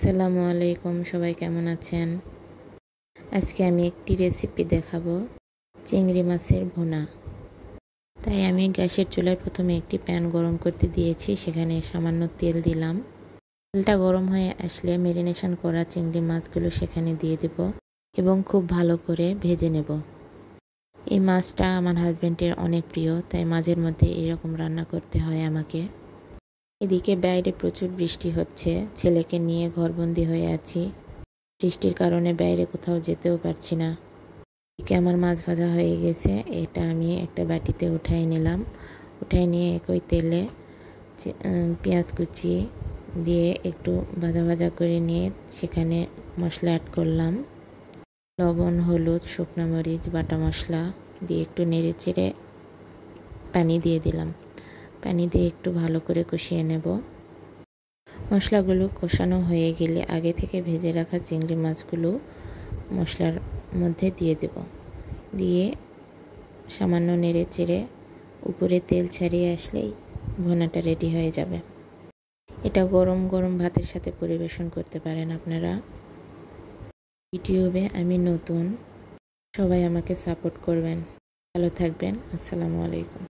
আসসালামু আলাইকুম, সবাই কেমন আছেন? আজকে আমি একটি রেসিপি দেখাবো, চিংড়ি মাছের ভুনা। তাই আমি গ্যাসের চুলায় প্রথমে একটি প্যান গরম করতে দিয়েছি, সেখানে সামান্য তেল দিলাম। তেলটা গরম হয়ে আসলে ম্যারিনেশন করা চিংড়ি মাছগুলো সেখানে দিয়ে দেব এবং খুব ভালো করে ভেজে নেব। এই মাছটা আমার হাজব্যান্ডের অনেক প্রিয়, তাই মাঝের মধ্যে এরকম রান্না করতে হয় আমাকে। এদিকে বাইরে প্রচুর বৃষ্টি হচ্ছে, ছেলেকে নিয়ে ঘরবন্দি হয়ে আছি। বৃষ্টির কারণে বাইরে কোথাও যেতেও পারছি না। এদিকে আমার মাছ ভাজা হয়ে গেছে, এটা আমি একটা বাটিতে উঠাই নিলাম। উঠাই নিয়ে একই তেলে পেঁয়াজ কুচি দিয়ে একটু ভাজা ভাজা করে নিয়ে সেখানে মশলা অ্যাড করলাম। লবণ, হলুদ, শুকনো মরিচ, বাটা মশলা দিয়ে একটু নেড়ে চেড়ে পানি দিয়ে দিলাম। পানি দিয়ে একটু ভালো করে কষিয়ে নেব। মশলাগুলো কষানো হয়ে গেলে আগে থেকে ভেজে রাখা চিংড়ি মাছগুলো মশলার মধ্যে দিয়ে দেব। দিয়ে সামান্য নেড়ে চেড়ে উপরে তেল ছাড়িয়ে আসলেই ভুনাটা রেডি হয়ে যাবে। এটা গরম গরম ভাতের সাথে পরিবেশন করতে পারেন আপনারা। ইউটিউবে আমি নতুন, সবাই আমাকে সাপোর্ট করবেন। ভালো থাকবেন। আসসালামু আলাইকুম।